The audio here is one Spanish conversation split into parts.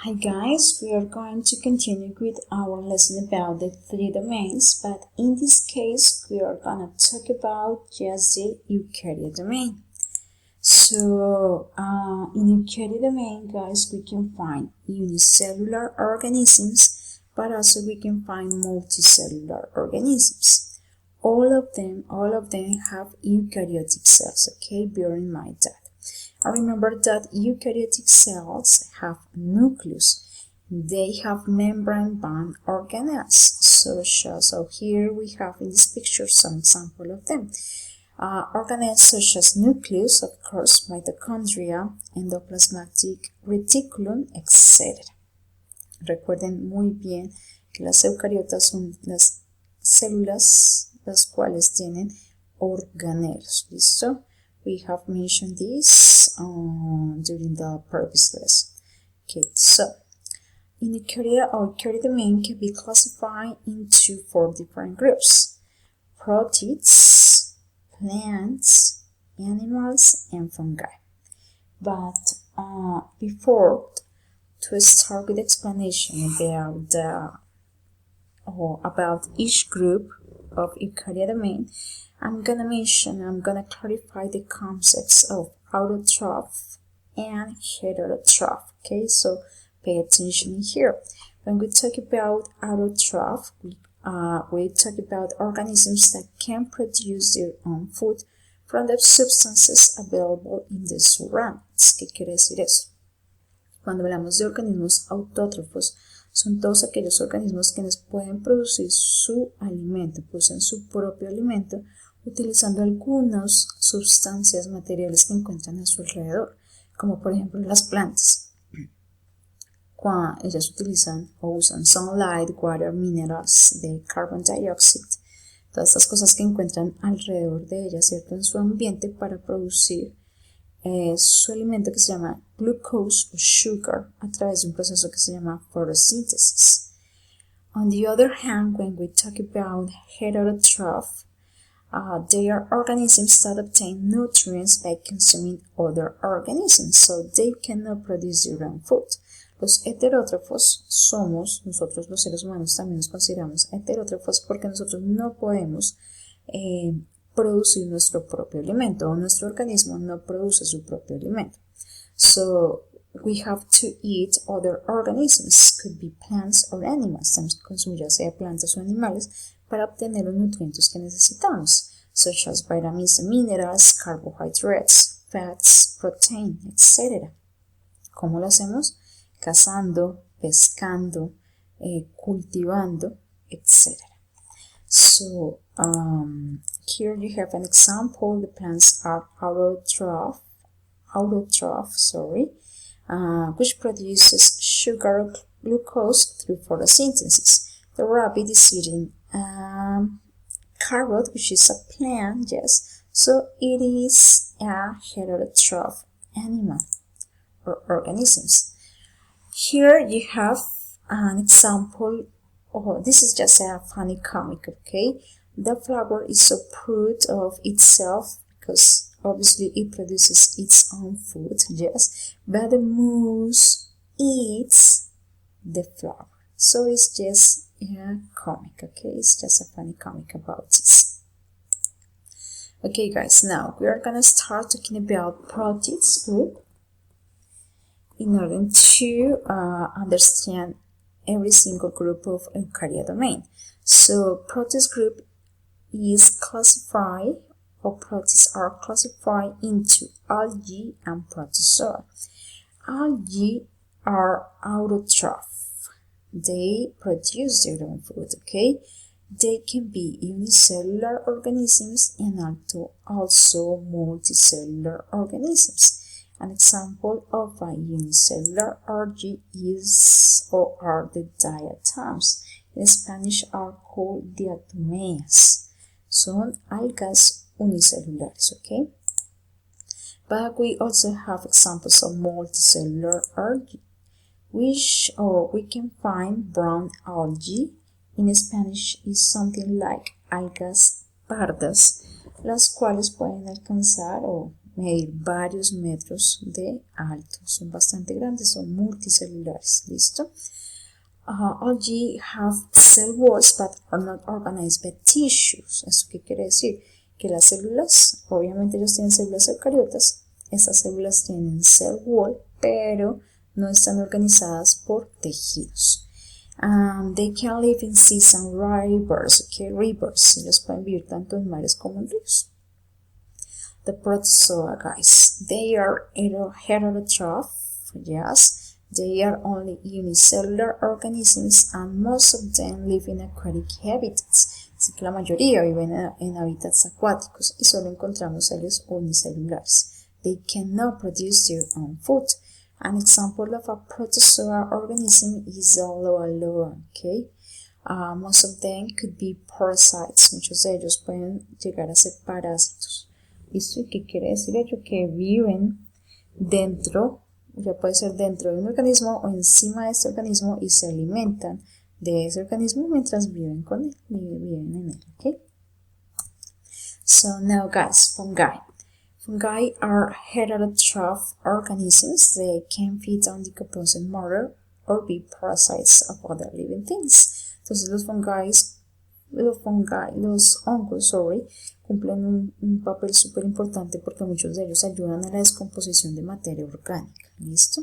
Hi guys, we are going to continue with our lesson about the three domains, but in this case we are gonna talk about just the Eukarya domain. So in Eukarya domain, guys, we can find unicellular organisms, but also we can find multicellular organisms. All of them have eukaryotic cells, okay? Bear in mind that. And remember that eukaryotic cells have nucleus. They have membrane-bound organelles, such as, so here we have in this picture some example of them. Organelles such as nucleus, of course, mitochondria, endoplasmatic reticulum, etc. Recuerden muy bien que las eucariotas son las células las cuales tienen organelos. ¿Listo? We have mentioned this during the previous lesson. Okay, so in Eukarya, our Eukarya domain can be classified into 4 different groups: protists, plants, animals, and fungi. But before to start with the explanation about each group of Eukarya domain, I'm gonna clarify the concepts of autotroph and heterotroph. Okay, so pay attention here. When we talk about autotroph, we talk about organisms that can produce their own food from the substances available in the surroundings. ¿Qué quiere decir eso? Cuando hablamos de organismos autótrofos, son todos aquellos organismos que pueden producir su alimento, producen su propio alimento, utilizando algunas sustancias materiales que encuentran a su alrededor, como por ejemplo las plantas. Cuando ellas usan sunlight, water, minerals, de carbon dioxide, todas estas cosas que encuentran alrededor de ellas, ¿cierto?, en su ambiente para producir su alimento que se llama glucose o sugar a través de un proceso que se llama photosynthesis. On the other hand, when we talk about heterotroph, they are organisms that obtain nutrients by consuming other organisms, so they cannot produce their own food. Los heterótrofos somos, nosotros los seres humanos también nos consideramos heterótrofos porque nosotros no podemos producir nuestro propio alimento, o nuestro organismo no produce su propio alimento. So we have to eat other organisms, could be plants or animals. Tenemos que consumir ya sea plantas o animales para obtener los nutrientes que necesitamos, such as vitamins and minerals, carbohydrates, fats, protein, etc. ¿Cómo lo hacemos? Cazando, pescando, cultivando, etc. So here you have an example. The plants are autotroph, which produces sugar or glucose through photosynthesis. The rabbit is eating carrot, which is a plant, yes, so it is a heterotroph animal or organisms. Here you have an example. This is just a funny comic, okay? The flower is so proud of itself because obviously it produces its own food, yes, but the moose eats the flower. So it's just a comic, okay? It's just a funny comic about this. Okay, guys, now we are gonna start talking about protists group in order to understand every single group of Eukarya domain. So protist group is classified, or protists are classified into algae and protozoa. Algae are autotroph. They produce their own food, okay? They can be unicellular organisms and also multicellular organisms. An example of a unicellular algae are the diatoms. In Spanish are called diatomeas. Son algas unicelulares, okay? But we also have examples of multicellular algae, which we can find brown algae. In Spanish is something like algas pardas, las cuales pueden alcanzar medir varios metros de alto. Son bastante grandes, son multicelulares. ¿Listo? Algae have cell walls but are not organized by tissues. ¿Eso qué quiere decir? Que las células, obviamente ellos tienen células eucariotas, esas células tienen cell wall, pero no están organizadas por tejidos. They can live in seas and rivers. Okay, rivers. Ellos pueden vivir tanto en mares como en ríos. The protozoa, guys, they are heterotroph. Yes, they are only unicellular organisms and most of them live in aquatic habitats. Así que la mayoría viven en hábitats acuáticos y solo encontramos seres unicelulares. They cannot produce their own food. An example of a protozoa organism is a loa, okay? Most of them could be parasites. Muchos de ellos pueden llegar a ser parásitos. ¿Listo? ¿Y qué quiere decir ello? Que viven dentro, ya puede ser dentro de un organismo o encima de este organismo y se alimentan de ese organismo mientras viven con él, viven en él, okay? So now guys, fungi. Fungi are heterotroph organisms. They can feed on decomposing matter or be parasites of other living things. Entonces los hongos, cumplen un papel súper importante porque muchos de ellos ayudan a la descomposición de materia orgánica. ¿Listo?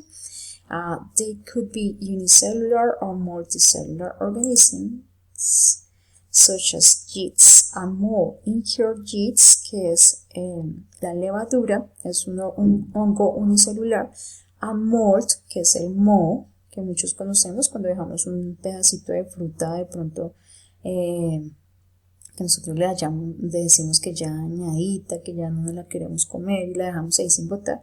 They could be unicellular or multicellular organisms such as yeast and mold. In here, yeast, que es la levadura, es un hongo unicelular, and mold, que es el moho, que muchos conocemos cuando dejamos un pedacito de fruta de pronto que nosotros le decimos que ya añadita, que ya no la queremos comer y la dejamos ahí sin botar.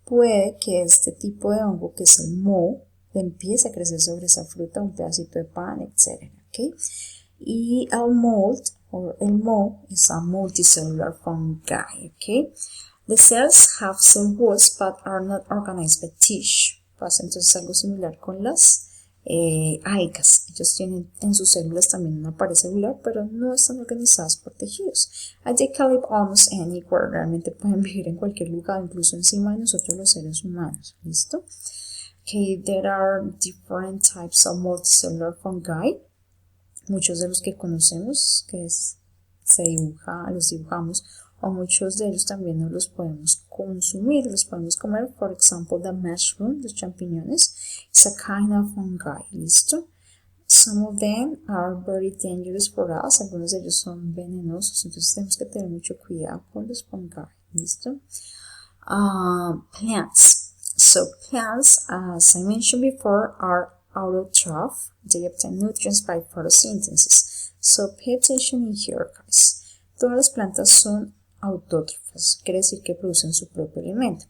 Puede que este tipo de hongo, que es el moho, empiece a crecer sobre esa fruta, un pedacito de pan, etc. ¿Okay? Y el mold, o el moho, es a multicellular fungi. ¿Okay? The cells have cell walls but are not organized by tissue. Pasa entonces algo similar con las algas. Ellos tienen en sus células también una pared celular, pero no están organizadas por tejidos. They can live almost anywhere. Realmente pueden vivir en cualquier lugar, incluso encima de nosotros los seres humanos. ¿Listo? Okay, there are different types of multicellular fungi. Muchos de los que conocemos, que los dibujamos, o muchos de ellos también no los podemos consumir, los podemos comer. For example, the mushroom, los champiñones, is a kind of fungi. ¿Listo? Some of them are very dangerous for us. Algunos de ellos son venenosos, entonces tenemos que tener mucho cuidado con los fungi. ¿Listo? Plants. So plants, as I mentioned before, are autotroph. They obtain nutrients by photosynthesis. So pay attention in here, guys. Todas las plantas son autótrofas, quiere decir que producen su propio alimento.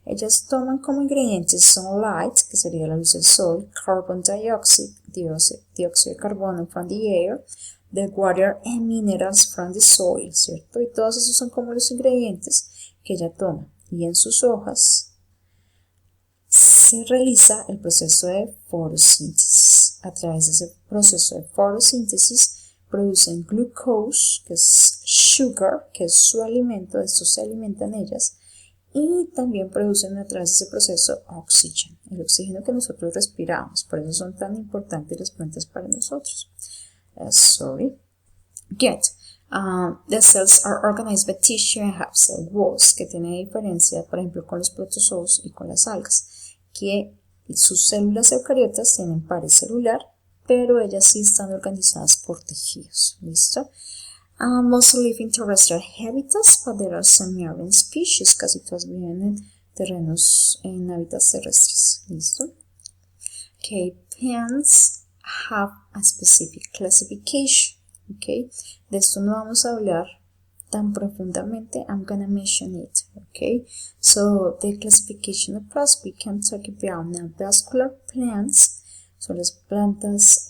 Ellas toman como ingredientes sunlight, que sería la luz del sol, carbon dioxide, dióxido de carbono from the air, the water and minerals from the soil, ¿cierto? Y todos esos son como los ingredientes que ella toma. Y en sus hojas se realiza el proceso de fotosíntesis. A través de ese proceso de fotosíntesis producen glucose, que es sugar, que es su alimento, de esto se alimentan ellas, y también producen a través de ese proceso oxígeno, el oxígeno que nosotros respiramos. Por eso son tan importantes las plantas para nosotros. The cells are organized by tissue and have cell walls, que tiene diferencia, por ejemplo, con los protozoos y con las algas, que sus células eucariotas tienen pared celular, pero ellas sí están organizadas por tejidos. ¿Listo? Most live in terrestrial habitats, but there are some marine species. Casi todas viven en terrenos, en hábitats terrestres. ¿Listo? Okay, plants have a specific classification. Okay, de esto no vamos a hablar tan profundamente. I'm gonna mention it. Okay, so the classification of plants, we can talk about non-vascular plants. Son las plantas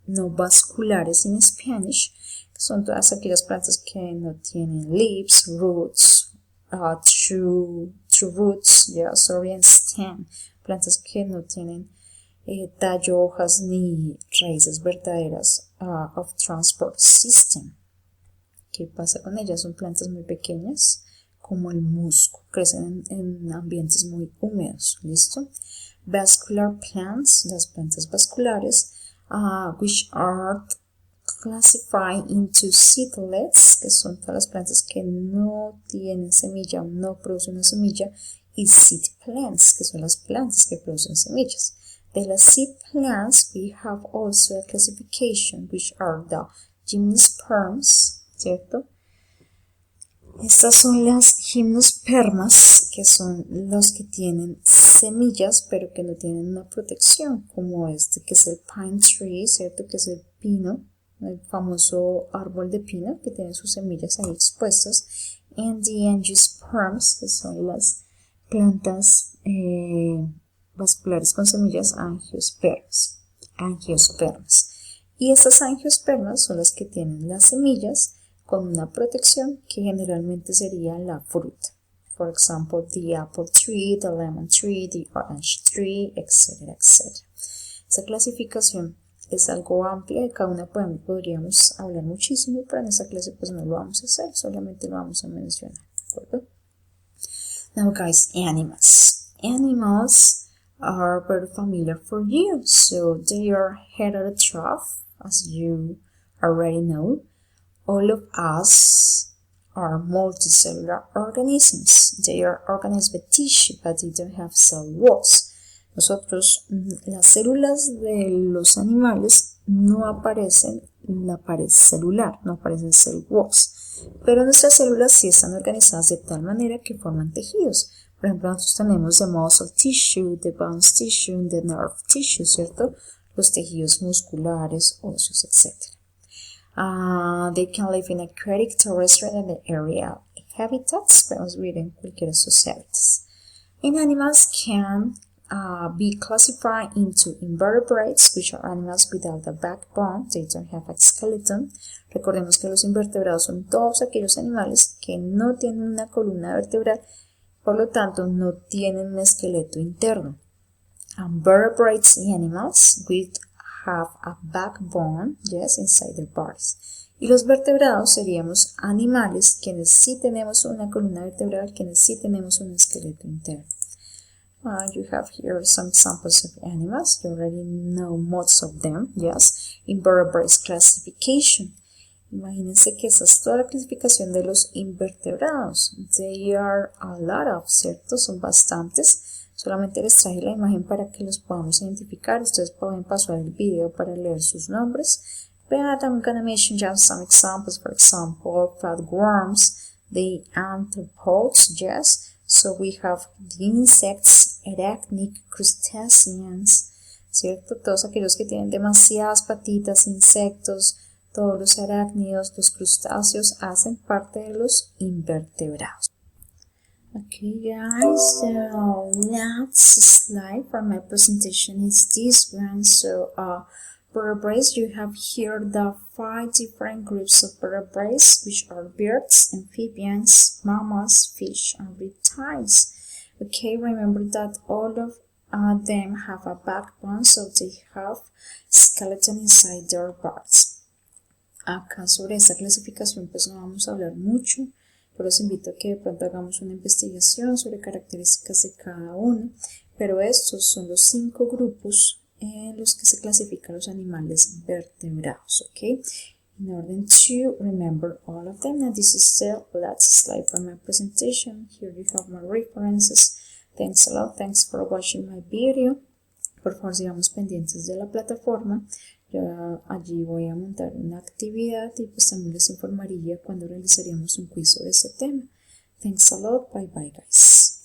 no vasculares en Spanish, que son todas aquellas plantas que no tienen leaves, roots, true roots, and stem. Plantas que no tienen tallo, hojas ni raíces verdaderas of transport system. ¿Qué pasa con ellas? Son plantas muy pequeñas, como el musgo, crecen en ambientes muy húmedos, ¿listo? Vascular plants, las plantas vasculares, which are classified into seedlets, que son todas las plantas que no tienen semilla, no producen una semilla, y seed plants, que son las plantas que producen semillas. De las seed plants, we have also a classification, which are the gymnosperms, ¿cierto? Estas son las gimnospermas, que son los que tienen semillas, pero que no tienen una protección, como este, que es el pine tree, ¿cierto? Que es el pino, el famoso árbol de pino, que tiene sus semillas ahí expuestas. And the angiosperms, que son las plantas vasculares con semillas, angiospermas. Y estas angiospermas son las que tienen las semillas con una protección que generalmente sería la fruta. For example, the apple tree, the lemon tree, the orange tree, etcétera, etcétera. Esa clasificación es algo amplia y cada una podríamos hablar muchísimo, pero en esta clase pues no lo vamos a hacer, solamente lo vamos a mencionar, ¿de acuerdo? Now guys, animals. Animals are very familiar for you, so they are heterotroph, as you already know. All of us are multicellular organisms. They are organized by tissue, but they don't have cell walls. Nosotros, las células de los animales no aparecen en la pared celular, no aparecen cell walls, pero nuestras células sí están organizadas de tal manera que forman tejidos. Por ejemplo, nosotros tenemos the muscle tissue, the bones tissue, the nerve tissue, ¿cierto? Los tejidos musculares, óseos, etc. They can live in aquatic, terrestrial, and aerial habitats. Podemos vivir en cualquiera de estos hábitats. And animals can be classified into invertebrates, which are animals without a backbone. They don't have a skeleton. Recordemos que los invertebrados son todos aquellos animales que no tienen una columna vertebral, por lo tanto no tienen un esqueleto interno. Vertebrates animals with have a backbone, yes, inside their bodies. Y los vertebrados seríamos animales quienes sí tenemos una columna vertebral, quienes sí tenemos un esqueleto interno. You have here some examples of animals. You already know most of them, yes. Invertebrates classification. Imagínense que esa es toda la clasificación de los invertebrados. They are a lot of, ¿cierto? Son bastantes. Solamente les traje la imagen para que los podamos identificar. Ustedes pueden pasar el video para leer sus nombres. But I'm gonna mention just some examples. For example, flatworms, the arthropods, yes. So we have the insects, arachnic, crustaceans, ¿cierto? Todos aquellos que tienen demasiadas patitas, insectos, todos los arácnidos, los crustáceos hacen parte de los invertebrados. Okay guys, so next slide for my presentation is this one. So vertebrates, you have here the 5 different groups of vertebrates, which are birds, amphibians, mammals, fish, and reptiles. Okay, remember that all of them have a backbone, so they have skeleton inside their bodies. Acá sobre esta clasificación pues no vamos a hablar mucho, pero los invito a que de pronto hagamos una investigación sobre características de cada uno, pero estos son los 5 grupos en los que se clasifican los animales vertebrados, okay? In order to remember all of them, and this is the last slide for my presentation. Here you have my references. Thanks a lot, thanks for watching my video. Por favor, sigamos pendientes de la plataforma. Yo allí voy a montar una actividad y pues también les informaría cuando realizaríamos un quiz sobre este tema. Thanks a lot, bye bye guys.